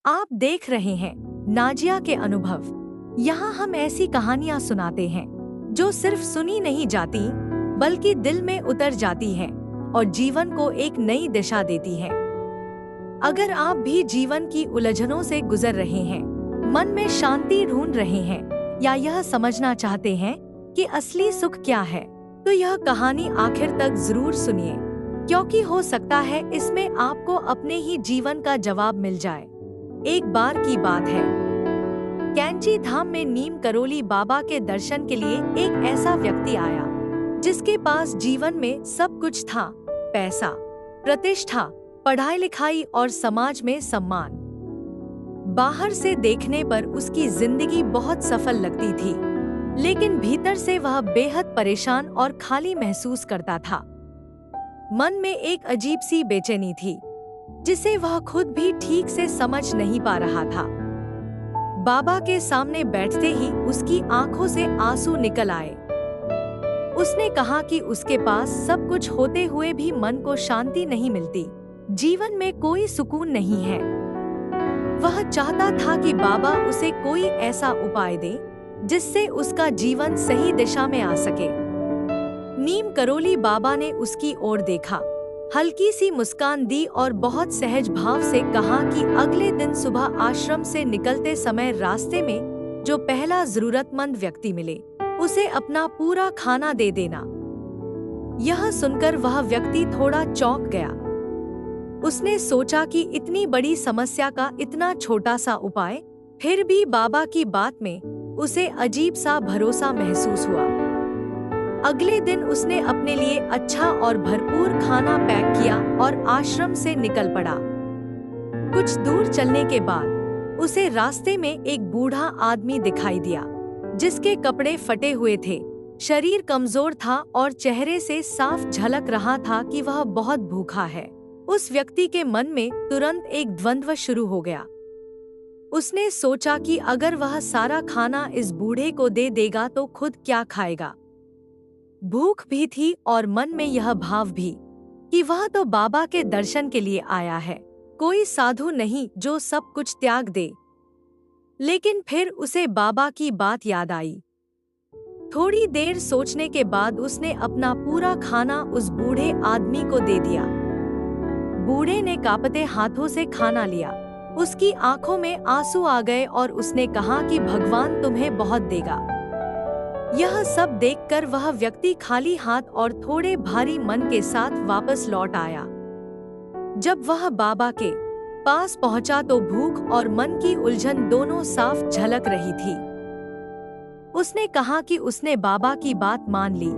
आप देख रहे हैं नाजिया के अनुभव। यहाँ हम ऐसी कहानियाँ सुनाते हैं जो सिर्फ सुनी नहीं जाती बल्कि दिल में उतर जाती हैं और जीवन को एक नई दिशा देती हैं। अगर आप भी जीवन की उलझनों से गुजर रहे हैं, मन में शांति ढूंढ रहे हैं या यह समझना चाहते हैं कि असली सुख क्या है, तो यह कहानी आखिर तक जरूर सुनिए, क्योंकि हो सकता है इसमें आपको अपने ही जीवन का जवाब मिल जाए। एक बार की बात है, कैंची धाम में नीम करोली बाबा के दर्शन के लिए एक ऐसा व्यक्ति आया जिसके पास जीवन में सब कुछ था। पैसा, प्रतिष्ठा, पढ़ाई लिखाई और समाज में सम्मान। बाहर से देखने पर उसकी जिंदगी बहुत सफल लगती थी, लेकिन भीतर से वह बेहद परेशान और खाली महसूस करता था। मन में एक अजीब सी बेचैनी थी जिसे वह खुद भी ठीक से समझ नहीं पा रहा था। बाबा के सामने बैठते ही उसकी आंखों से आंसू निकल आए। उसने कहा कि उसके पास सब कुछ होते हुए भी मन को शांति नहीं मिलती, जीवन में कोई सुकून नहीं है। वह चाहता था कि बाबा उसे कोई ऐसा उपाय दे जिससे उसका जीवन सही दिशा में आ सके। नीम करोली बाबा ने उसकी ओर देखा, हल्की सी मुस्कान दी और बहुत सहज भाव से कहा कि अगले दिन सुबह आश्रम से निकलते समय रास्ते में जो पहला जरूरतमंद व्यक्ति मिले उसे अपना पूरा खाना दे देना। यह सुनकर वह व्यक्ति थोड़ा चौंक गया। उसने सोचा कि इतनी बड़ी समस्या का इतना छोटा सा उपाय, फिर भी बाबा की बात में उसे अजीब सा भरोसा महसूस हुआ। अगले दिन उसने अपने लिए अच्छा और भरपूर खाना पैक किया और आश्रम से निकल पड़ा। कुछ दूर चलने के बाद उसे रास्ते में एक बूढ़ा आदमी दिखाई दिया जिसके कपड़े फटे हुए थे, शरीर कमजोर था और चेहरे से साफ झलक रहा था कि वह बहुत भूखा है। उस व्यक्ति के मन में तुरंत एक द्वंद्व शुरू हो गया। उसने सोचा कि अगर वह सारा खाना इस बूढ़े को दे देगा तो खुद क्या खाएगा। भूख भी थी और मन में यह भाव भी कि वह तो बाबा के दर्शन के लिए आया है, कोई साधु नहीं जो सब कुछ त्याग दे। लेकिन फिर उसे बाबा की बात याद आई। थोड़ी देर सोचने के बाद उसने अपना पूरा खाना उस बूढ़े आदमी को दे दिया। बूढ़े ने कांपते हाथों से खाना लिया। उसकी आंखों में आंसू आ गए और उसने कहा कि भगवान तुम्हें बहुत देगा। यह सब देखकर वह व्यक्ति खाली हाथ और थोड़े भारी मन के साथ वापस लौट आया। जब वह बाबा के पास पहुंचा तो भूख और मन की उलझन दोनों साफ झलक रही थी। उसने कहा कि उसने बाबा की बात मान ली,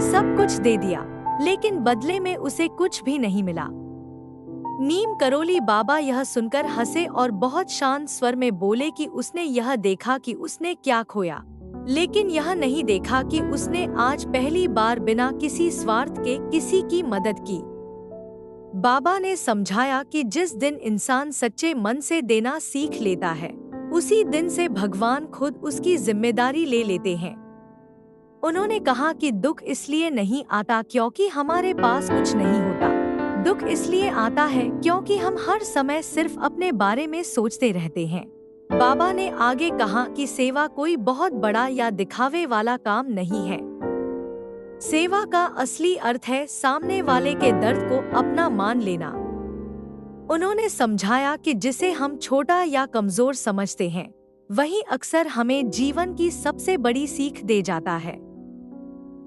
सब कुछ दे दिया, लेकिन बदले में उसे कुछ भी नहीं मिला। नीम करोली बाबा यह सुनकर हंसे और बहुत शांत स्वर में बोले कि उसने यह देखा कि उसने क्या खोया, लेकिन यह नहीं देखा कि उसने आज पहली बार बिना किसी स्वार्थ के किसी की मदद की। बाबा ने समझाया कि जिस दिन इंसान सच्चे मन से देना सीख लेता है, उसी दिन से भगवान खुद उसकी जिम्मेदारी ले लेते हैं। उन्होंने कहा कि दुख इसलिए नहीं आता क्योंकि हमारे पास कुछ नहीं होता, दुख इसलिए आता है क्योंकि हम हर समय सिर्फ अपने बारे में सोचते रहते हैं। बाबा ने आगे कहा कि सेवा कोई बहुत बड़ा या दिखावे वाला काम नहीं है। सेवा का असली अर्थ है सामने वाले के दर्द को अपना मान लेना। उन्होंने समझाया कि जिसे हम छोटा या कमजोर समझते हैं, वही अक्सर हमें जीवन की सबसे बड़ी सीख दे जाता है।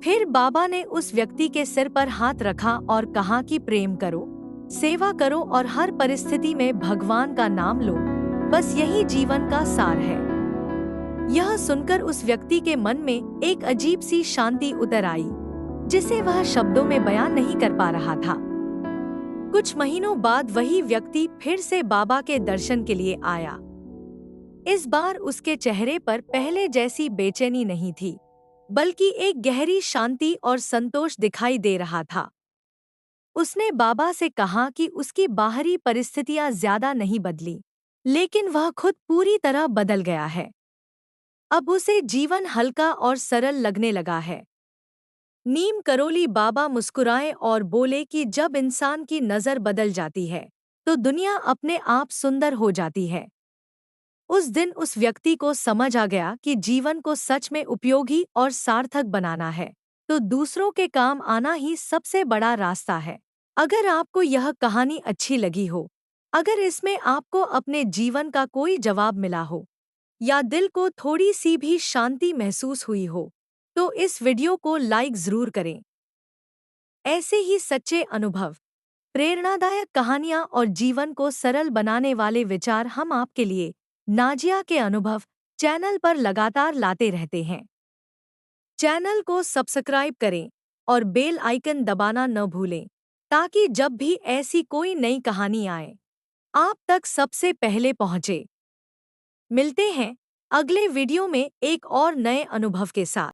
फिर बाबा ने उस व्यक्ति के सिर पर हाथ रखा और कहा कि प्रेम करो, सेवा करो और हर परिस्थिति में भगवान का नाम लो, बस यही जीवन का सार है। यह सुनकर उस व्यक्ति के मन में एक अजीब सी शांति उतर आई जिसे वह शब्दों में बयान नहीं कर पा रहा था। कुछ महीनों बाद वही व्यक्ति फिर से बाबा के दर्शन के लिए आया। इस बार उसके चेहरे पर पहले जैसी बेचैनी नहीं थी, बल्कि एक गहरी शांति और संतोष दिखाई दे रहा था। उसने बाबा से कहा कि उसकी बाहरी परिस्थितियां ज्यादा नहीं बदली, लेकिन वह खुद पूरी तरह बदल गया है। अब उसे जीवन हल्का और सरल लगने लगा है। नीम करोली बाबा मुस्कुराए और बोले कि जब इंसान की नज़र बदल जाती है, तो दुनिया अपने आप सुंदर हो जाती है। उस दिन उस व्यक्ति को समझ आ गया कि जीवन को सच में उपयोगी और सार्थक बनाना है तो दूसरों के काम आना ही सबसे बड़ा रास्ता है। अगर आपको यह कहानी अच्छी लगी हो, अगर इसमें आपको अपने जीवन का कोई जवाब मिला हो या दिल को थोड़ी सी भी शांति महसूस हुई हो, तो इस वीडियो को लाइक जरूर करें। ऐसे ही सच्चे अनुभव, प्रेरणादायक कहानियां और जीवन को सरल बनाने वाले विचार हम आपके लिए नाजिया के अनुभव चैनल पर लगातार लाते रहते हैं। चैनल को सब्सक्राइब करें और बेल आइकन दबाना न भूलें ताकि जब भी ऐसी कोई नई कहानी आए आप तक सबसे पहले पहुंचे। मिलते हैं अगले वीडियो में एक और नए अनुभव के साथ।